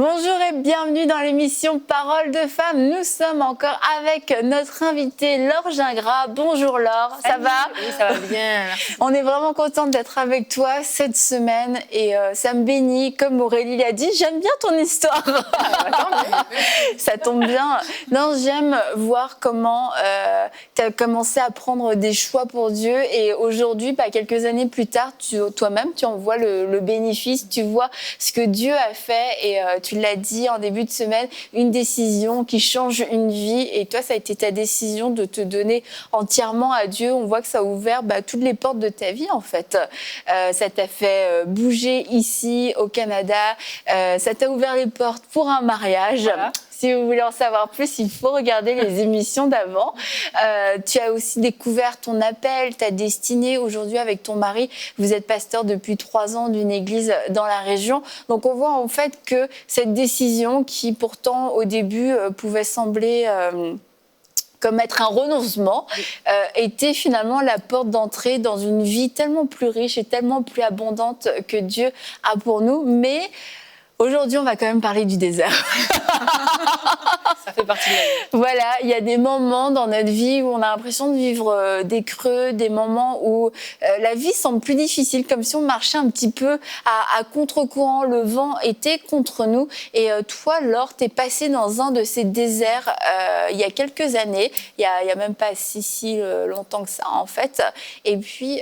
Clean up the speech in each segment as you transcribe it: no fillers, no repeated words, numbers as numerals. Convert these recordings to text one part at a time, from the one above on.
Bonjour et bienvenue dans l'émission Paroles de femmes. Nous sommes encore avec notre invitée Laure Gingras. Bonjour Laure, ça va? Oui, ça va bien. On est vraiment contente d'être avec toi cette semaine et ça me bénit. Comme Aurélie l'a dit, j'aime bien ton histoire. Ça tombe bien. Non, j'aime voir comment tu as commencé à prendre des choix pour Dieu et aujourd'hui, quelques années plus tard, toi-même, tu en vois le bénéfice, tu vois ce que Dieu a fait et tu l'as dit en début de semaine, une décision qui change une vie et toi, ça a été ta décision de te donner entièrement à Dieu. On voit que ça a ouvert toutes les portes de ta vie en fait. Ça t'a fait bouger ici au Canada, ça t'a ouvert les portes pour un mariage. Voilà. Si vous voulez en savoir plus, il faut regarder les émissions d'avant. Tu as aussi découvert ton appel, ta destinée. Aujourd'hui, avec ton mari, vous êtes pasteur depuis 3 ans d'une église dans la région. Donc, on voit en fait que cette décision qui, pourtant, au début, pouvait sembler comme être un renoncement, était finalement la porte d'entrée dans une vie tellement plus riche et tellement plus abondante que Dieu a pour nous. Mais aujourd'hui, on va quand même parler du désert. Ça fait partie de la vie. Voilà, il y a des moments dans notre vie où on a l'impression de vivre des creux, des moments où la vie semble plus difficile, comme si on marchait un petit peu à contre-courant, le vent était contre nous. Et toi, Laure, t'es passée dans un de ces déserts il y a quelques années, il y a même pas si longtemps que ça en fait. Et puis,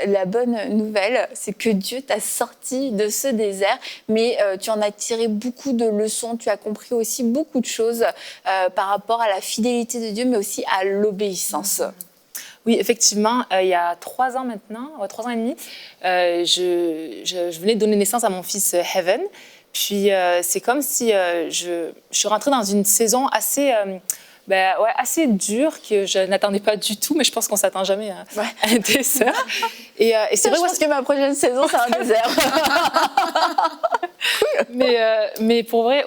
la bonne nouvelle, c'est que Dieu t'a sorti de ce désert, mais tu en as tiré beaucoup de leçons, tu as compris aussi beaucoup de choses par rapport à la fidélité de Dieu, mais aussi à l'obéissance. Oui, effectivement, il y a 3 ans maintenant, 3 ans et demi, je venais de donner naissance à mon fils Heaven. Puis c'est comme si je suis rentrée dans une saison assez... assez dure que je n'attendais pas du tout, mais je pense qu'on ne s'attend jamais à un désert. Et c'est vrai, je pense que ma prochaine saison, c'est un désert. mais pour vrai,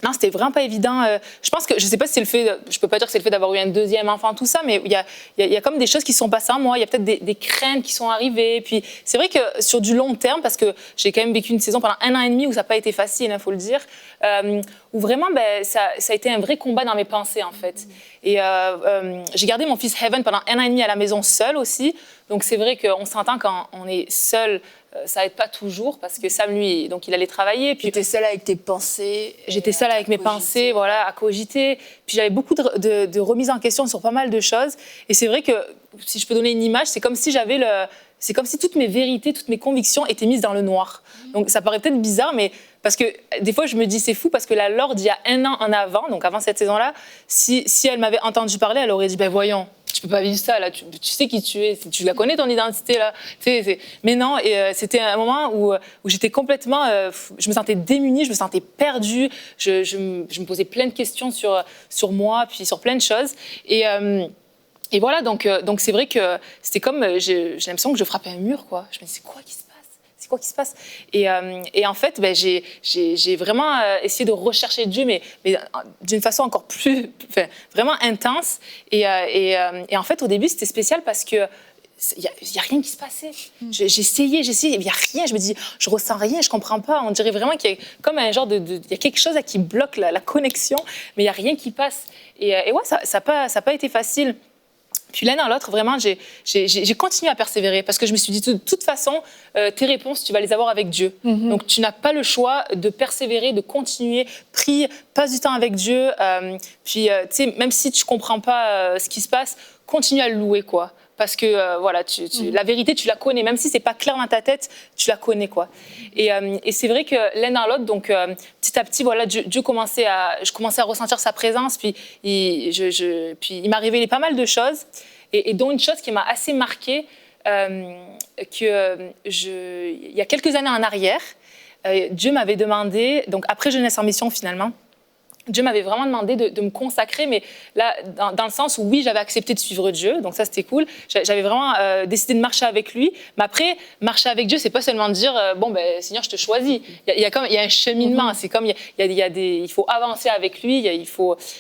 non, c'était vraiment pas évident. Je pense que, je sais pas si c'est le fait, je peux pas dire que c'est le fait d'avoir eu un deuxième enfant, tout ça, mais il y a comme des choses qui se sont passées en moi. Il y a peut-être des craintes qui sont arrivées. Puis c'est vrai que sur du long terme, parce que j'ai quand même vécu une saison pendant 1 an et demi où ça n'a pas été facile, il faut le dire, où vraiment, ça a été un vrai combat dans mes pensées, en fait. Et j'ai gardé mon fils Heaven pendant 1 an et demi à la maison seul aussi. Donc c'est vrai qu'on s'entend quand on est seul. Ça aide pas toujours parce que Sam, lui, donc il allait travailler. Puis j'étais seule avec tes pensées. J'étais seule avec mes pensées, voilà, à cogiter. Puis j'avais beaucoup de remises en question sur pas mal de choses. Et c'est vrai que, si je peux donner une image, c'est comme si c'est comme si toutes mes vérités, toutes mes convictions étaient mises dans le noir. Donc ça paraît peut-être bizarre, mais parce que des fois je me dis c'est fou parce que la Laure d'il y a 1 an en avant, donc avant cette saison-là, si elle m'avait entendu parler, elle aurait dit voyons. Tu peux pas vivre ça, là. Tu sais qui tu es. Tu la connais, ton identité, là. Mais non, et c'était un moment où j'étais complètement... je me sentais démunie, je me sentais perdue. Je me posais plein de questions sur moi, puis sur plein de choses. Et voilà, donc c'est vrai que c'était comme... J'ai l'impression que je frappais un mur, quoi. Je me disais, c'est quoi qui se passe? C'est quoi qui se passe? Et en fait, j'ai vraiment essayé de rechercher Dieu, mais d'une façon encore plus, vraiment intense. Et en fait, au début, c'était spécial parce que il y a rien qui se passait. J'ai essayé, il y a rien. Je me dis, je ressens rien, je comprends pas. On dirait vraiment qu'il y a comme un genre il y a quelque chose qui bloque la connexion, mais il y a rien qui passe. Et ouais, ça a pas été facile. Puis l'un dans l'autre, vraiment, j'ai continué à persévérer parce que je me suis dit, de toute façon, tes réponses, tu vas les avoir avec Dieu. Mm-hmm. Donc, tu n'as pas le choix de persévérer, de continuer. Prie, passe du temps avec Dieu. Puis, tu sais, même si tu ne comprends pas ce qui se passe, continue à le louer, quoi. Parce que, voilà, la vérité, tu la connais. Même si ce n'est pas clair dans ta tête, tu la connais, quoi. Et c'est vrai que l'un dans l'autre, donc, petit à petit, voilà, je commençais à ressentir sa présence. Puis il m'a révélé pas mal de choses. Et dont une chose qui m'a assez marquée, il y a quelques années en arrière, Dieu m'avait demandé, donc après Jeunesse en mission finalement, Dieu m'avait vraiment demandé de me consacrer, mais là, dans le sens où, oui, j'avais accepté de suivre Dieu, donc ça, c'était cool. J'avais vraiment décidé de marcher avec lui. Mais après, marcher avec Dieu, c'est pas seulement de dire, bon, ben, Seigneur, je te choisis. Il y a un cheminement. C'est comme, il faut avancer avec lui.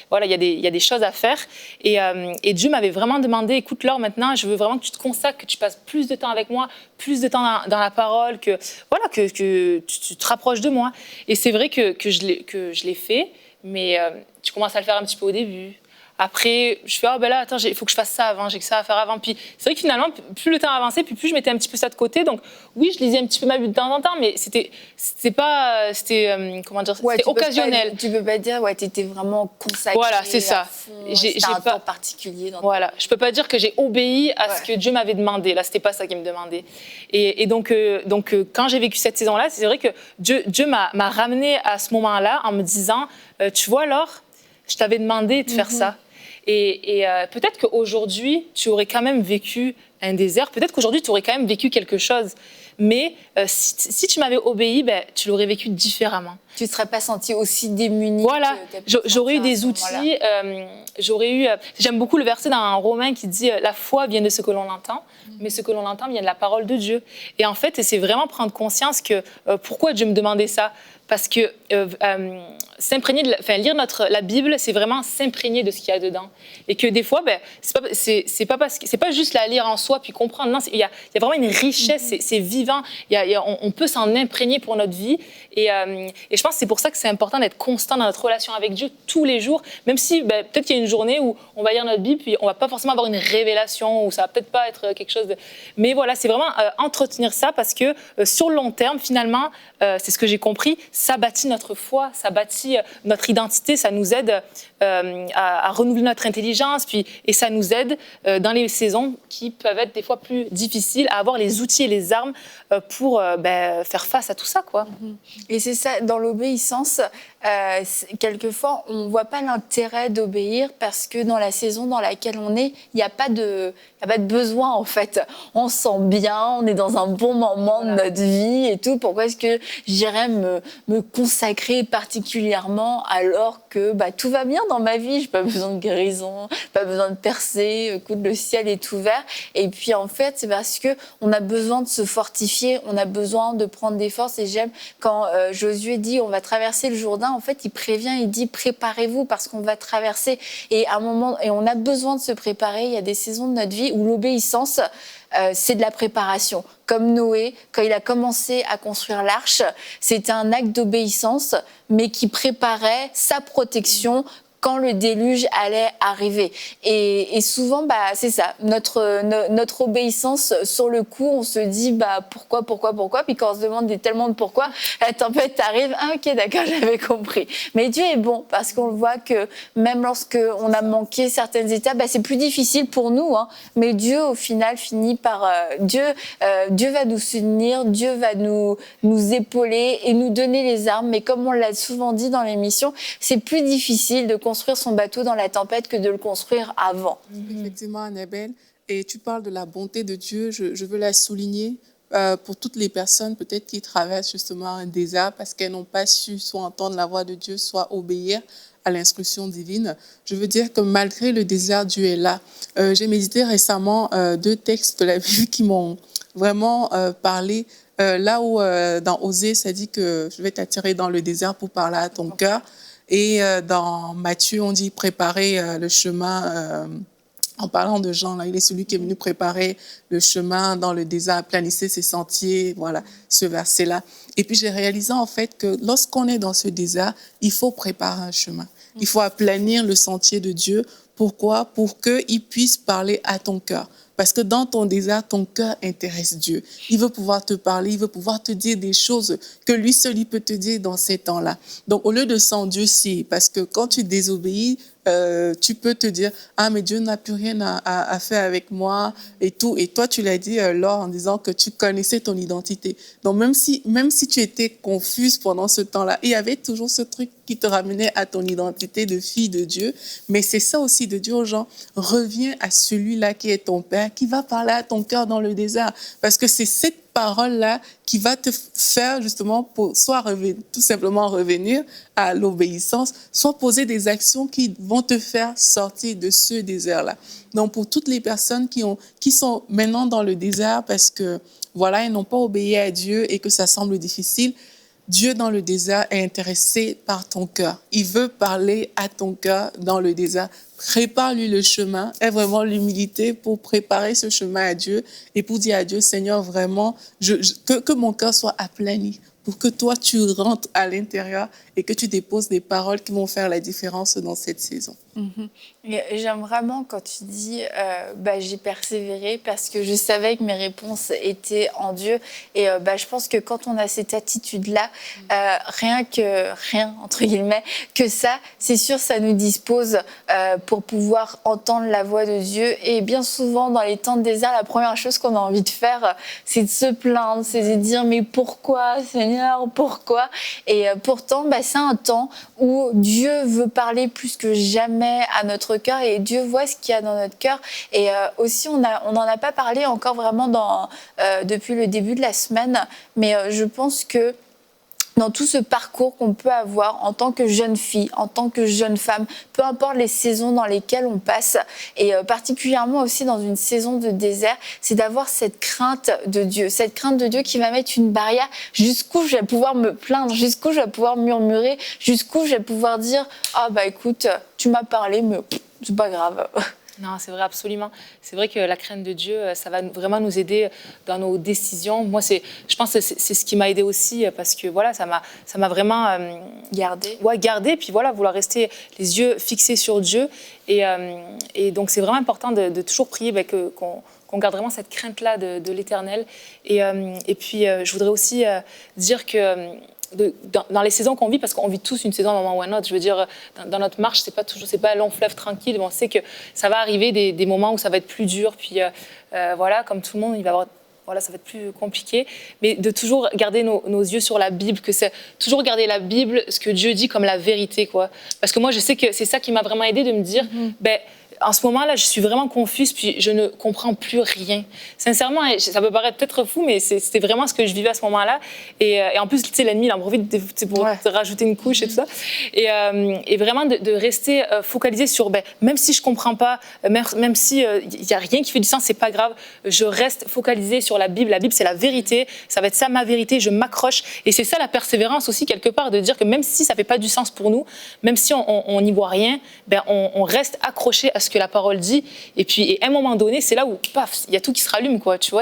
Voilà, il y a des choses à faire. Et Dieu m'avait vraiment demandé, écoute, Laure, maintenant, je veux vraiment que tu te consacres, que tu passes plus de temps avec moi, plus de temps dans la parole, que tu te rapproches de moi. Et c'est vrai que je l'ai fait. Mais tu commences à le faire un petit peu au début. Après, je fais, ben là, attends, il faut que je fasse ça avant, j'ai que ça à faire avant. Puis c'est vrai que finalement, plus le temps avançait, puis plus je mettais un petit peu ça de côté. Donc oui, je lisais un petit peu ma Bible de temps en temps, mais c'était occasionnel. Tu peux pas dire, tu étais vraiment consacrée. Voilà, c'est ça. J'ai un temps particulier. Voilà, je peux pas dire que j'ai obéi à ce que Dieu m'avait demandé. Là, c'était pas ça qu'il me demandait. Et donc, quand j'ai vécu cette saison-là, c'est vrai que Dieu m'a ramenée à ce moment-là en me disant, tu vois, Laure, je t'avais demandé de faire ça. Et peut-être qu'aujourd'hui, tu aurais quand même vécu un désert. Peut-être qu'aujourd'hui, tu aurais quand même vécu quelque chose. Mais si tu m'avais obéi, tu l'aurais vécu différemment. Tu ne serais pas sentie aussi démunie. Voilà, j'aurais eu des outils. J'aime beaucoup le verset dans Romains qui dit « La foi vient de ce que l'on entend, mais ce que l'on entend vient de la parole de Dieu. » Et en fait, c'est vraiment prendre conscience que pourquoi Dieu me demandait ça. Parce que lire la Bible, c'est vraiment s'imprégner de ce qu'il y a dedans. Et que des fois, c'est pas juste la lire en soi puis comprendre. Non, il y a vraiment une richesse, c'est vivant. On peut s'en imprégner pour notre vie. Et je pense que c'est pour ça que c'est important d'être constant dans notre relation avec Dieu tous les jours. Même si peut-être qu'il y a une journée où on va lire notre Bible puis on va pas forcément avoir une révélation ou ça va peut-être pas être quelque chose de... Mais voilà, c'est vraiment entretenir ça parce que sur le long terme, finalement, c'est ce que j'ai compris, ça bâtit notre foi, ça bâtit notre identité, ça nous aide à renouveler notre intelligence, et ça nous aide dans les saisons qui peuvent être des fois plus difficiles, à avoir les outils et les armes pour faire face à tout ça, quoi. Et c'est ça, dans l'obéissance, quelquefois, on ne voit pas l'intérêt d'obéir parce que dans la saison dans laquelle on est, il n'y a pas de besoin, en fait. On se sent bien, on est dans un bon moment de notre vie et tout. Pourquoi est-ce que j'irais me consacrer particulièrement alors que tout va bien dans ma vie? Je n'ai pas besoin de guérison, pas besoin de percer, écoute, le ciel est ouvert. Et puis, en fait, c'est parce qu'on a besoin de se fortifier, on a besoin de prendre des forces. Et j'aime quand Josué dit on va traverser le Jourdain, en fait, il prévient, il dit préparez-vous parce qu'on va traverser. Et à un moment, et on a besoin de se préparer. Il y a des saisons de notre vie où l'obéissance, c'est de la préparation. Comme Noé, quand il a commencé à construire l'arche, c'était un acte d'obéissance, mais qui préparait sa protection quand le déluge allait arriver. Et souvent, c'est ça, notre obéissance, sur le coup, on se dit pourquoi, puis quand on se demande tellement de pourquoi, la tempête arrive, ok, d'accord, j'avais compris. Mais Dieu est bon, parce qu'on le voit que même lorsqu'on a manqué certaines étapes, c'est plus difficile pour nous, mais Dieu, au final, finit par... Dieu va nous soutenir, Dieu va nous épauler et nous donner les armes. Mais comme on l'a souvent dit dans l'émission, c'est plus difficile de construire son bateau dans la tempête que de le construire avant. Effectivement, Annabelle. Et tu parles de la bonté de Dieu. Je veux la souligner pour toutes les personnes peut-être qui traversent justement un désert parce qu'elles n'ont pas su soit entendre la voix de Dieu, soit obéir à l'instruction divine. Je veux dire que malgré le désert, Dieu est là. J'ai médité récemment 2 textes de la Bible qui m'ont vraiment parlé. Là où dans Osée, ça dit que je vais t'attirer dans le désert pour parler à ton cœur. Et dans Matthieu, on dit préparer le chemin. En parlant de Jean, là, il est celui qui est venu préparer le chemin dans le désert, planifier ses sentiers, voilà, ce verset-là. Et puis j'ai réalisé en fait que lorsqu'on est dans ce désert, il faut préparer un chemin. Il faut aplanir le sentier de Dieu. Pourquoi? Pour qu'il puisse parler à ton cœur. Parce que dans ton désert, ton cœur intéresse Dieu. Il veut pouvoir te parler, il veut pouvoir te dire des choses que lui seul il peut te dire dans ces temps-là. Donc, au lieu de s'endurcir, parce que quand tu désobéis, tu peux te dire « Ah, mais Dieu n'a plus rien à faire avec moi et tout. » Et toi, tu l'as dit, Laure, en disant que tu connaissais ton identité. Donc, même si tu étais confuse pendant ce temps-là, il y avait toujours ce truc qui te ramenait à ton identité de fille de Dieu. Mais c'est ça aussi de dire aux gens, reviens à celui-là qui est ton Père, qui va parler à ton cœur dans le désert. Parce que c'est cette parole-là qui va te faire justement pour soit tout simplement revenir à l'obéissance, soit poser des actions qui vont te faire sortir de ce désert-là. Donc, pour toutes les personnes qui sont maintenant dans le désert parce que, voilà, elles n'ont pas obéi à Dieu et que ça semble difficile, Dieu dans le désert est intéressé par ton cœur. Il veut parler à ton cœur dans le désert. Prépare-lui le chemin. Aie vraiment l'humilité pour préparer ce chemin à Dieu et pour dire à Dieu, Seigneur, vraiment, que mon cœur soit aplani pour que toi, tu rentres à l'intérieur et que tu déposes des paroles qui vont faire la différence dans cette saison. J'aime vraiment quand tu dis j'ai persévéré parce que je savais que mes réponses étaient en Dieu et je pense que quand on a cette attitude-là, rien entre guillemets que ça, c'est sûr ça nous dispose pour pouvoir entendre la voix de Dieu. Et bien souvent dans les temps de désert, la première chose qu'on a envie de faire, c'est de se plaindre, c'est de dire mais pourquoi Seigneur, pourquoi? Et pourtant c'est un temps où Dieu veut parler plus que jamais à notre cœur et Dieu voit ce qu'il y a dans notre cœur. Et aussi, on n'en a pas parlé encore vraiment depuis le début de la semaine, mais je pense que dans tout ce parcours qu'on peut avoir en tant que jeune fille, en tant que jeune femme, peu importe les saisons dans lesquelles on passe, et particulièrement aussi dans une saison de désert, c'est d'avoir cette crainte de Dieu qui va mettre une barrière jusqu'où je vais pouvoir me plaindre, jusqu'où je vais pouvoir murmurer, jusqu'où je vais pouvoir dire « Ah écoute, tu m'as parlé, mais c'est pas grave ». Non, c'est vrai, absolument. C'est vrai que la crainte de Dieu, ça va vraiment nous aider dans nos décisions. Moi, je pense que c'est ce qui m'a aidée aussi parce que voilà, ça m'a vraiment gardée. Ouais, gardée, puis voilà, vouloir rester les yeux fixés sur Dieu. Et donc, c'est vraiment important de toujours prier qu'on garde vraiment cette crainte-là de l'Éternel. Et puis, je voudrais aussi dire que dans les saisons qu'on vit, parce qu'on vit tous une saison à un moment ou à un autre, je veux dire, dans notre marche, c'est pas un long fleuve tranquille, mais on sait que ça va arriver des moments où ça va être plus dur, puis voilà, comme tout le monde, il va y avoir... Voilà, ça va être plus compliqué, mais de toujours garder nos yeux sur la Bible, que c'est toujours garder la Bible, ce que Dieu dit comme la vérité, quoi. Parce que moi, je sais que c'est ça qui m'a vraiment aidée de me dire, en ce moment-là, je suis vraiment confuse, puis je ne comprends plus rien. Sincèrement, ça peut paraître peut-être fou, mais c'était vraiment ce que je vivais à ce moment-là. Et en plus, tu sais, l'ennemi, il en profite pour te rajouter une couche et tout ça. Et vraiment de rester focalisé sur, même si je ne comprends pas, même s'il n'y a rien qui fait du sens, ce n'est pas grave, je reste focalisée sur la Bible. La Bible, c'est la vérité. Ça va être ça, ma vérité. Je m'accroche. Et c'est ça, la persévérance aussi, quelque part, de dire que même si ça ne fait pas du sens pour nous, même si on n'y voit rien, on reste accroché à ce que la parole dit. Et puis, à un moment donné, c'est là où, paf, il y a tout qui se rallume, quoi. Tu vois,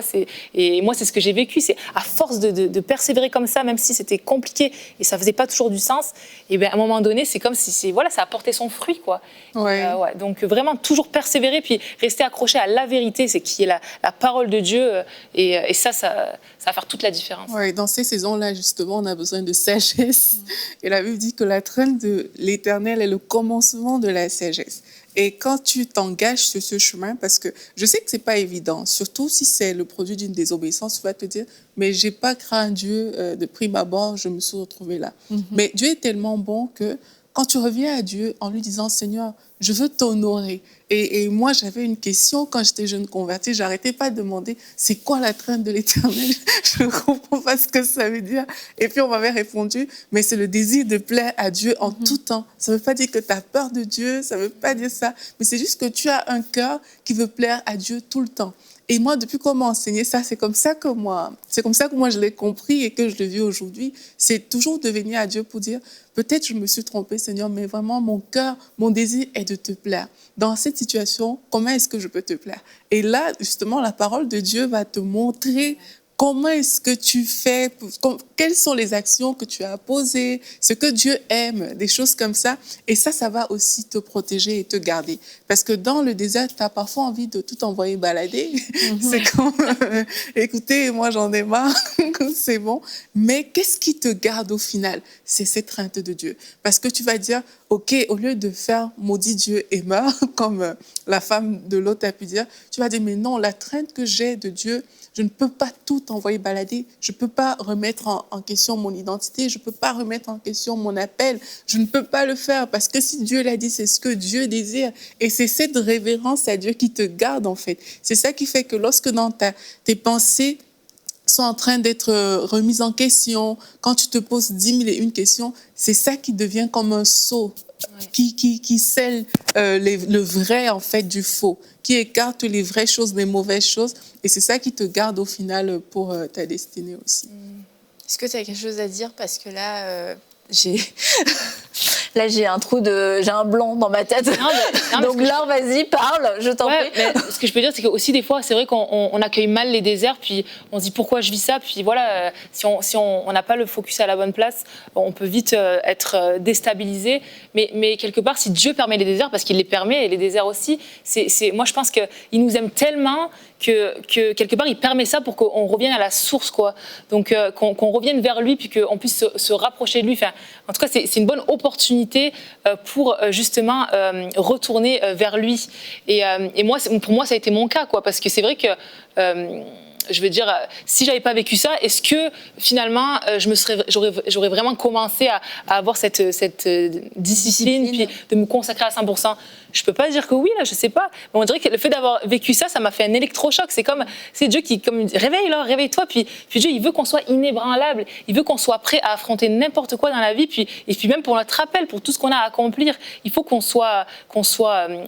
et moi, c'est ce que j'ai vécu. C'est à force de persévérer comme ça, même si c'était compliqué et ça faisait pas toujours du sens, et à un moment donné, c'est comme si ça a porté son fruit, quoi. Ouais. Donc, vraiment, toujours persévérer, puis rester accroché à la vérité, c'est qui est la parole de Dieu. Et ça va faire toute la différence. Ouais, dans ces saisons-là, justement, on a besoin de sagesse. Et la Bible dit que la crainte de l'Éternel est le commencement de la sagesse. Et quand tu t'engages sur ce chemin, parce que je sais que c'est pas évident, surtout si c'est le produit d'une désobéissance, tu vas te dire, mais j'ai pas craint Dieu de prime abord, je me suis retrouvée là. Mais Dieu est tellement bon que quand tu reviens à Dieu en lui disant, Seigneur, je veux t'honorer. Et moi, j'avais une question quand j'étais jeune convertie. J'arrêtais pas de demander, c'est quoi la crainte de l'Éternel? Je ne comprends pas ce que ça veut dire. Et puis, on m'avait répondu, mais c'est le désir de plaire à Dieu en tout temps. Ça ne veut pas dire que tu as peur de Dieu, ça ne veut pas dire ça. Mais c'est juste que tu as un cœur qui veut plaire à Dieu tout le temps. Et moi, depuis qu'on m'a enseigné ça, c'est comme ça que moi je l'ai compris et que je le vis aujourd'hui. C'est toujours de venir à Dieu pour dire, peut-être je me suis trompée, Seigneur, mais vraiment mon cœur, mon désir est de te plaire. Dans cette situation, comment est-ce que je peux te plaire? Et là, justement, la parole de Dieu va te montrer comment est-ce que tu fais, quelles sont les actions que tu as posées, ce que Dieu aime, des choses comme ça. Et ça va aussi te protéger et te garder. Parce que dans le désert, tu as parfois envie de tout envoyer balader. C'est comme, écoutez, moi j'en ai marre, c'est bon. Mais qu'est-ce qui te garde au final? C'est cette crainte de Dieu. Parce que tu vas dire, OK, au lieu de faire maudit Dieu et meurt, comme la femme de l'autre a pu dire, tu vas dire, mais non, la crainte que j'ai de Dieu, je ne peux pas tout envoyer balader. Je ne peux pas remettre en question mon identité. Je ne peux pas remettre en question mon appel. Je ne peux pas le faire parce que si Dieu l'a dit, c'est ce que Dieu désire. Et c'est cette révérence à Dieu qui te garde, en fait. C'est ça qui fait que lorsque dans tes pensées sont en train d'être remises en question, quand tu te poses 10 001 questions, c'est ça qui devient comme un seau, qui scelle le vrai, en fait, du faux, qui écarte les vraies choses des mauvaises choses. Et c'est ça qui te garde, au final, pour ta destinée aussi. Est-ce que tu as quelque chose à dire? Parce que là, là, j'ai un blanc dans ma tête. Non, donc Laure, vas-y, parle, je t'en prie. Ce que je peux dire, c'est que aussi des fois, c'est vrai qu'on accueille mal les déserts, puis on se dit pourquoi je vis ça, puis voilà, si on n'a pas le focus à la bonne place, on peut vite être déstabilisé. Mais quelque part, si Dieu permet les déserts, parce qu'il les permet, et les déserts aussi, moi je pense qu'il nous aime tellement que quelque part, il permet ça pour qu'on revienne à la source, quoi. Donc qu'on revienne vers lui, puis qu'on puisse se rapprocher de lui. Enfin, en tout cas, c'est une bonne opportunité pour justement retourner vers lui. Et moi, pour moi, ça a été mon cas, quoi, parce que c'est vrai que je veux dire, si j'avais pas vécu ça, est-ce que finalement j'aurais vraiment commencé à avoir cette discipline, puis de me consacrer à 100%? Je peux pas dire que oui, là, je sais pas. Mais on dirait que le fait d'avoir vécu ça, ça m'a fait un électrochoc. C'est Dieu qui réveille-toi. Puis Dieu, il veut qu'on soit inébranlable. Il veut qu'on soit prêt à affronter n'importe quoi dans la vie. Et puis même pour notre appel, pour tout ce qu'on a à accomplir, il faut qu'on soit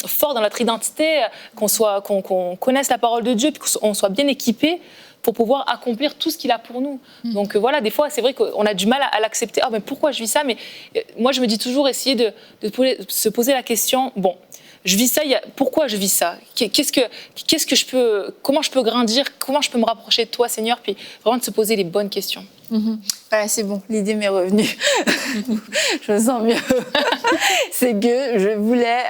fort dans notre identité, qu'on connaisse la parole de Dieu, puis qu'on soit bien équipé pour pouvoir accomplir tout ce qu'il a pour nous. Donc voilà, des fois, c'est vrai qu'on a du mal à l'accepter. Ah, mais pourquoi je vis ça? Mais moi, je me dis toujours, essayer de se poser la question, bon, je vis ça, pourquoi je vis ça? Comment je peux grandir? Comment je peux me rapprocher de toi, Seigneur? Puis vraiment de se poser les bonnes questions. Voilà, c'est bon, l'idée m'est revenue. Je me sens mieux. C'est que je voulais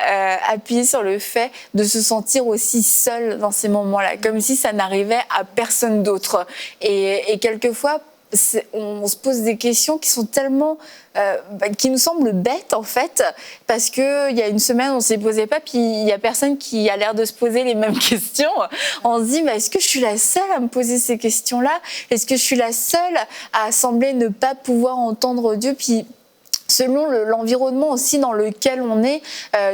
appuyer sur le fait de se sentir aussi seul dans ces moments-là, comme si ça n'arrivait à personne d'autre. Et quelquefois, on se pose des questions qui sont tellement qui nous semblent bêtes en fait, parce que il y a une semaine on s'y posait pas, puis il y a personne qui a l'air de se poser les mêmes questions. On se dit, mais est-ce que je suis la seule à me poser ces questions-là? Est-ce que je suis la seule à sembler ne pas pouvoir entendre Dieu? Puis selon l'environnement aussi dans lequel on est,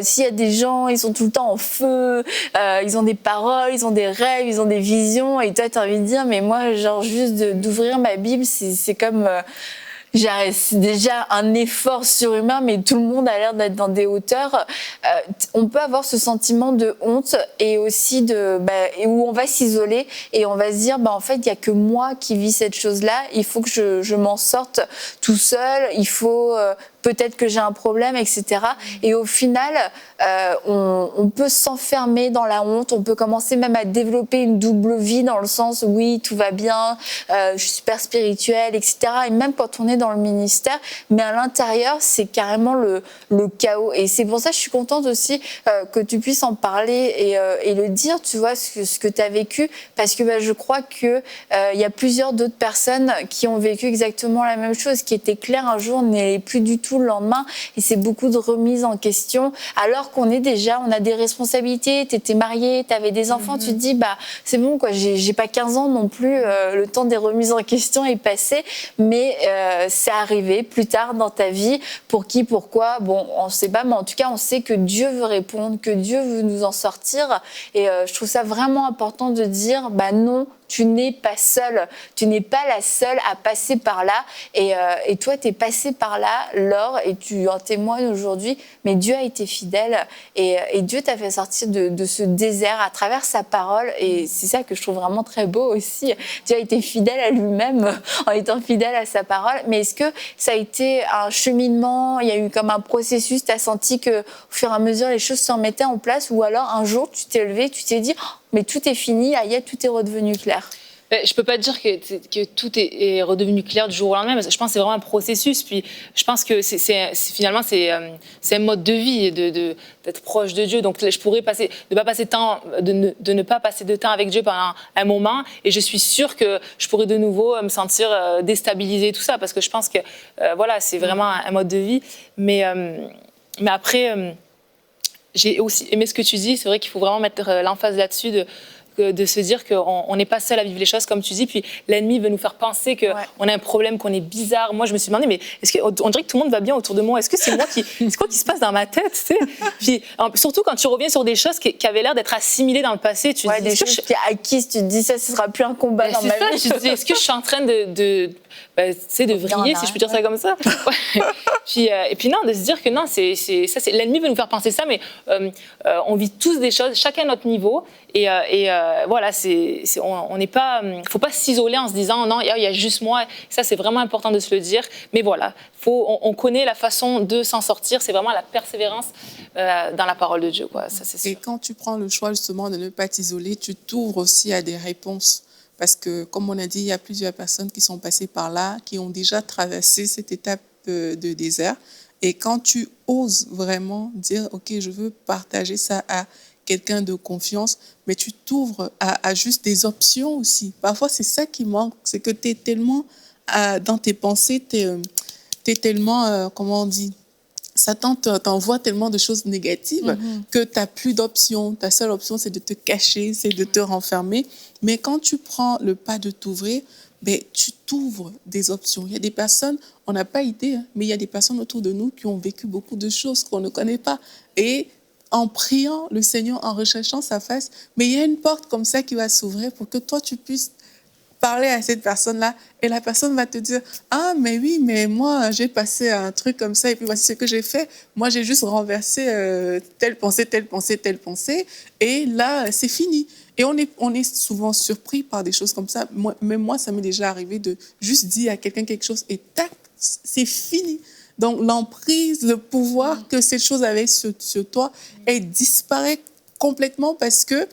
s'il y a des gens, ils sont tout le temps en feu, ils ont des paroles, ils ont des rêves, ils ont des visions, et toi, tu as envie de dire, mais moi, genre, juste d'ouvrir ma Bible, c'est comme... c'est déjà un effort surhumain, mais tout le monde a l'air d'être dans des hauteurs. On peut avoir ce sentiment de honte et aussi où on va s'isoler et on va se dire, en fait, il n'y a que moi qui vis cette chose-là. Il faut que je m'en sorte tout seul. Il faut peut-être que j'ai un problème, etc. Et au final, on peut s'enfermer dans la honte. On peut commencer même à développer une double vie dans le sens, oui, tout va bien, je suis super spirituelle, etc. Et même quand on est dans le ministère, mais à l'intérieur, c'est carrément le chaos. Et c'est pour ça que je suis contente aussi que tu puisses en parler et le dire, tu vois, ce que tu as vécu, parce que je crois qu'il y a plusieurs d'autres personnes qui ont vécu exactement la même chose, qui était clair un jour n'est plus du tout le lendemain, et c'est beaucoup de remises en question, alors qu'on on a des responsabilités, tu étais mariée, tu avais des enfants, tu te dis, c'est bon, quoi, j'ai pas 15 ans non plus, le temps des remises en question est passé, mais c'est arrivé plus tard dans ta vie, pour qui, pourquoi, bon, on ne sait pas, mais en tout cas, on sait que Dieu veut répondre, que Dieu veut nous en sortir, et je trouve ça vraiment important de dire, non, tu n'es pas seule, tu n'es pas la seule à passer par là, et toi, tu es passée par là, Laure, et tu en témoignes aujourd'hui, mais Dieu a été fidèle, et Dieu t'a fait sortir de ce désert à travers sa parole, et c'est ça que je trouve vraiment très beau aussi. Dieu a été fidèle à lui-même en étant fidèle à sa parole, mais est-ce que ça a été un cheminement, il y a eu comme un processus, tu as senti qu'au fur et à mesure, les choses se remettaient en place, ou alors un jour, tu t'es levé, tu t'es dit, mais tout est fini, aïe, tout est redevenu clair? Je peux pas te dire que tout est redevenu clair du jour au lendemain, parce que je pense que c'est vraiment un processus. Puis je pense que finalement c'est un mode de vie d'être proche de Dieu. Donc je pourrais de ne pas passer de temps avec Dieu pendant un moment, et je suis sûre que je pourrais de nouveau me sentir déstabilisée, tout ça, parce que je pense que voilà, c'est vraiment un mode de vie. Mais après, j'ai aussi aimé ce que tu dis. C'est vrai qu'il faut vraiment mettre l'emphase là-dessus de se dire qu'on n'est pas seul à vivre les choses, comme tu dis. Puis l'ennemi veut nous faire penser qu'on a un problème, qu'on est bizarre. Moi, je me suis demandé, mais est-ce qu'on dirait que tout le monde va bien autour de moi? Est-ce que c'est moi c'est quoi qui se passe dans ma tête, tu sais? Puis surtout quand tu reviens sur des choses qui avaient l'air d'être assimilées dans le passé, tu te dis, des choses qui acquises, tu te dis ça, ce sera plus un combat dans ma vie. Je te dis, est-ce que je suis en train de vriller, si je peux dire ça comme ça? Puis, et puis non, de se dire que non, l'ennemi veut nous faire penser ça, mais on vit tous des choses, chacun à notre niveau. Et voilà, on n'est pas, faut pas s'isoler en se disant non, il y a juste moi. Ça, c'est vraiment important de se le dire. Mais voilà, on connaît la façon de s'en sortir. C'est vraiment la persévérance dans la parole de Dieu, quoi. Ça, c'est sûr. Et quand tu prends le choix justement de ne pas t'isoler, tu t'ouvres aussi à des réponses. Parce que, comme on a dit, il y a plusieurs personnes qui sont passées par là, qui ont déjà traversé cette étape de désert. Et quand tu oses vraiment dire, OK, je veux partager ça à quelqu'un de confiance, mais tu t'ouvres à juste des options aussi. Parfois, c'est ça qui manque, c'est que tu es tellement, dans tes pensées, tu es tellement, comment on dit, Satan t'envoie tellement de choses négatives que tu n'as plus d'options. Ta seule option, c'est de te cacher, c'est de te renfermer. Mais quand tu prends le pas de t'ouvrir, ben, tu t'ouvres des options. Il y a des personnes, on n'a pas idée, mais il y a des personnes autour de nous qui ont vécu beaucoup de choses qu'on ne connaît pas. Et en priant le Seigneur, en recherchant sa face, mais il y a une porte comme ça qui va s'ouvrir pour que toi, tu puisses parler à cette personne-là et la personne va te dire « Ah, mais oui, mais moi, j'ai passé un truc comme ça et puis voici ce que j'ai fait. Moi, j'ai juste renversé telle pensée, telle pensée, telle pensée et là, c'est fini. » Et on est souvent surpris par des choses comme ça. Même moi, ça m'est déjà arrivé de juste dire à quelqu'un quelque chose et tac, c'est fini. Donc, l'emprise, le pouvoir que cette chose avait sur toi, elle disparaît complètement parce que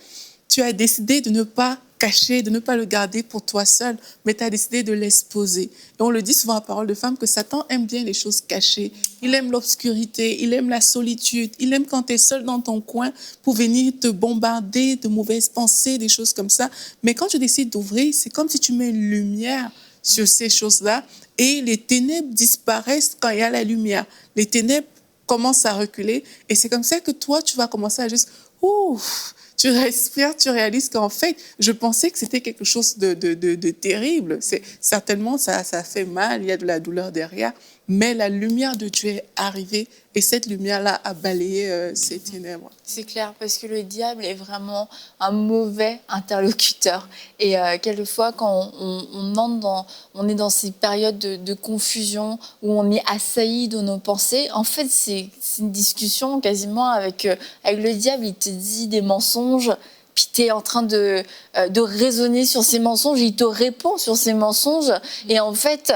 tu as décidé de ne pas cacher, de ne pas le garder pour toi seul, mais tu as décidé de l'exposer. Et on le dit souvent à Parole de Femme que Satan aime bien les choses cachées. Il aime l'obscurité, il aime la solitude, il aime quand tu es seul dans ton coin pour venir te bombarder de mauvaises pensées, des choses comme ça. Mais quand tu décides d'ouvrir, c'est comme si tu mets une lumière sur ces choses-là et les ténèbres disparaissent quand il y a la lumière. Les ténèbres commencent à reculer et c'est comme ça que toi, tu vas commencer à juste... Ouf, tu respires, tu réalises qu'en fait, je pensais que c'était quelque chose de terrible. Certainement, ça fait mal, il y a de la douleur derrière, mais la lumière de Dieu est arrivée et cette lumière-là a balayé ces ténèbres. C'est clair, parce que le diable est vraiment un mauvais interlocuteur. Et quelquefois, quand on est dans ces périodes de confusion, où on est assailli de nos pensées, en fait, c'est une discussion quasiment avec le diable. Il te dit des mensonges, puis tu es en train de raisonner sur ces mensonges, il te répond sur ces mensonges, et en fait,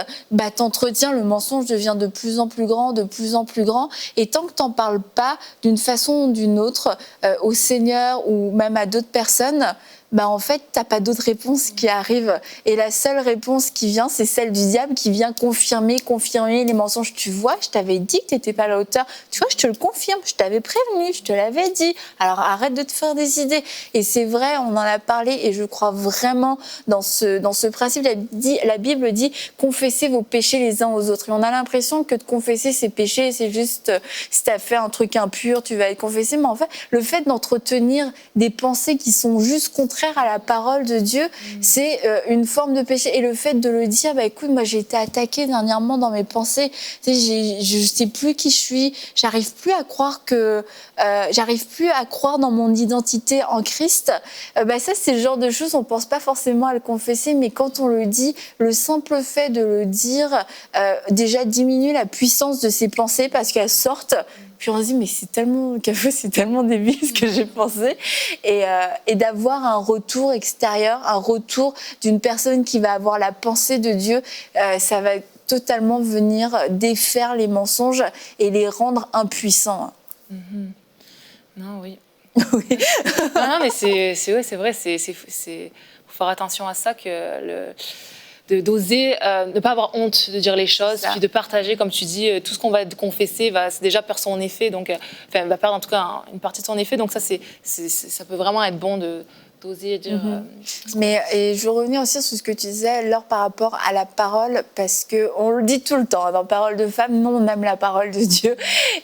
t'entretiens, le mensonge devient de plus en plus grand, de plus en plus grand, et tant que t'en parles pas d'une façon ou d'une autre au Seigneur ou même à d'autres personnes, en fait, t'as pas d'autres réponses qui arrivent. Et la seule réponse qui vient, c'est celle du diable qui vient confirmer les mensonges. Tu vois, je t'avais dit que t'étais pas à la hauteur. Tu vois, je te le confirme, je t'avais prévenu, je te l'avais dit. Alors arrête de te faire des idées. Et c'est vrai, on en a parlé et je crois vraiment dans ce principe. La Bible dit confessez vos péchés les uns aux autres. Et on a l'impression que de confesser ses péchés, c'est juste si t'as fait un truc impur, tu vas être confessé. Mais en fait, le fait d'entretenir des pensées qui sont juste contraires à la parole de Dieu, c'est une forme de péché. Et le fait de le dire, écoute, moi j'ai été attaquée dernièrement dans mes pensées, je sais plus qui je suis, j'arrive plus à croire dans mon identité en Christ. Ça, c'est le genre de choses, on pense pas forcément à le confesser, mais quand on le dit, le simple fait de le dire déjà diminue la puissance de ces pensées parce qu'elles sortent. Puis on se dit, mais c'est tellement débile ce que j'ai pensé. Et d'avoir un retour extérieur, un retour d'une personne qui va avoir la pensée de Dieu, ça va totalement venir défaire les mensonges et les rendre impuissants. Non, oui. Oui. Non, mais c'est vrai, faut faire attention à ça, que d'oser ne pas avoir honte de dire les choses, puis de partager, comme tu dis, tout ce qu'on va confesser c'est déjà perdre son effet, donc va perdre en tout cas une partie de son effet, donc ça peut vraiment être bon de d'oser dire. Mais et je veux revenir aussi sur ce que tu disais, Laure, par rapport à la parole, parce qu'on le dit tout le temps, dans Parole de femme, non, on aime la parole de Dieu.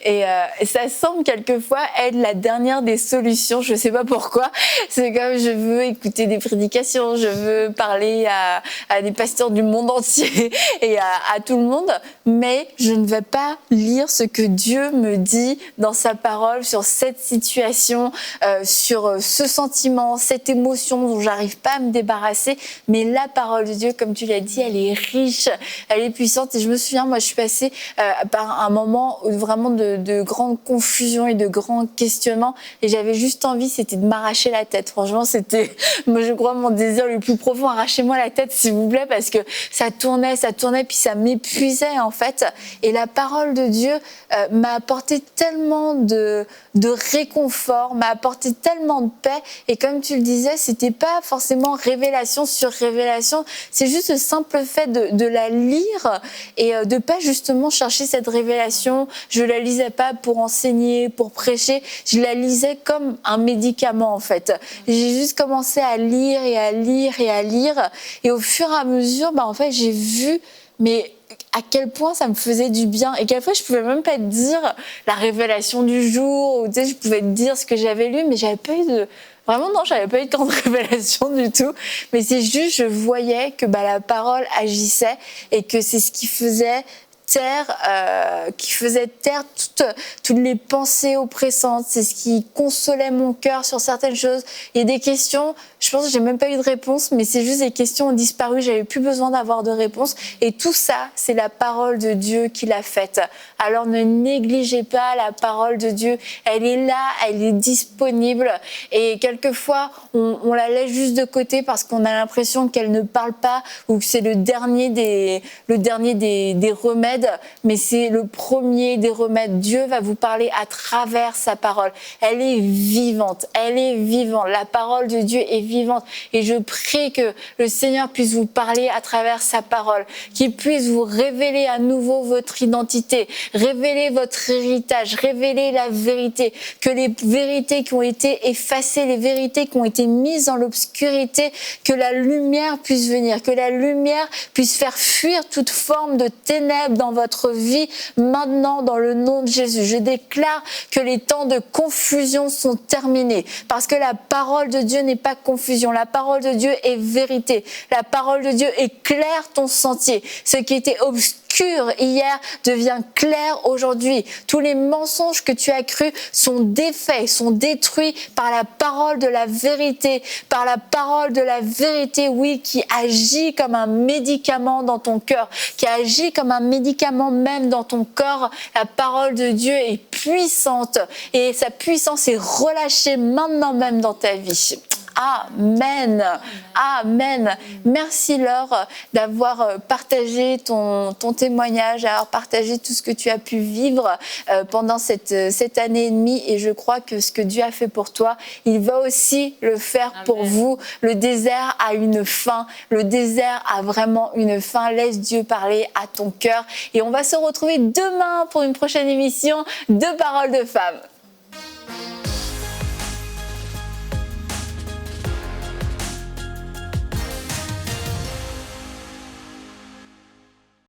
Et ça semble quelquefois être la dernière des solutions, je ne sais pas pourquoi. C'est comme je veux écouter des prédications, je veux parler à des pasteurs du monde entier et à tout le monde, mais je ne vais pas lire ce que Dieu me dit dans sa parole sur cette situation, sur ce sentiment, cette émotion dont j'arrive pas à me débarrasser. Mais la parole de Dieu, comme tu l'as dit, elle est riche, elle est puissante. Et je me souviens, moi, je suis passée par un moment vraiment de grande confusion et de grands questionnements. Et j'avais juste envie, c'était de m'arracher la tête. Franchement, c'était, moi, je crois, mon désir le plus profond. Arrachez-moi la tête, s'il vous plaît, parce que ça tournait, puis ça m'épuisait, en fait. Et la parole de Dieu m'a apporté tellement de réconfort, m'a apporté tellement de paix. Et comme tu le disais, c'était pas forcément révélation sur révélation, c'est juste le simple fait de la lire et de pas justement chercher cette révélation. Je la lisais pas pour enseigner, pour prêcher, je la lisais comme un médicament, en fait. J'ai juste commencé à lire et à lire et à lire, et au fur et à mesure, en fait, j'ai vu mais à quel point ça me faisait du bien, et quelquefois je pouvais même pas te dire la révélation du jour, ou tu sais, je pouvais te dire ce que j'avais lu, mais j'avais pas eu de... Vraiment, non, j'avais pas eu de grande révélation du tout. Mais c'est juste, je voyais que la parole agissait, et que c'est ce qui faisait taire toutes les pensées oppressantes. C'est ce qui consolait mon cœur sur certaines choses. Il y a des questions, je pense que j'ai même pas eu de réponse, mais c'est juste des questions ont disparu, j'avais plus besoin d'avoir de réponse. Et tout ça, c'est la parole de Dieu qui l'a faite. Alors ne négligez pas la parole de Dieu. Elle est là, elle est disponible. Et quelquefois, on la laisse juste de côté parce qu'on a l'impression qu'elle ne parle pas, ou que c'est le dernier des remèdes. Mais c'est le premier des remèdes. Dieu va vous parler à travers sa parole. Elle est vivante, la parole de Dieu est vivante, et je prie que le Seigneur puisse vous parler à travers sa parole, qu'il puisse vous révéler à nouveau votre identité, révéler votre héritage, révéler la vérité, que les vérités qui ont été effacées, les vérités qui ont été mises dans l'obscurité, que la lumière puisse venir, que la lumière puisse faire fuir toute forme de ténèbres dans votre vie maintenant, dans le nom de Jésus. Je déclare que les temps de confusion sont terminés, parce que la parole de Dieu n'est pas confusion, la parole de Dieu est vérité, la parole de Dieu éclaire ton sentier. Ce qui était obscur hier devient clair aujourd'hui. Tous les mensonges que tu as crus sont défaits, sont détruits par la parole de la vérité, oui, qui agit comme un médicament dans ton cœur, qui agit comme un médicament même dans ton corps. La parole de Dieu est puissante, et sa puissance est relâchée maintenant même dans ta vie. Amen. Amen. Merci Laure d'avoir partagé ton témoignage, d'avoir partagé tout ce que tu as pu vivre pendant cette année et demie, et je crois que ce que Dieu a fait pour toi, il va aussi le faire pour vous. Le désert a une fin. Le désert a vraiment une fin. Laisse Dieu parler à ton cœur, et on va se retrouver demain pour une prochaine émission de Paroles de Femmes.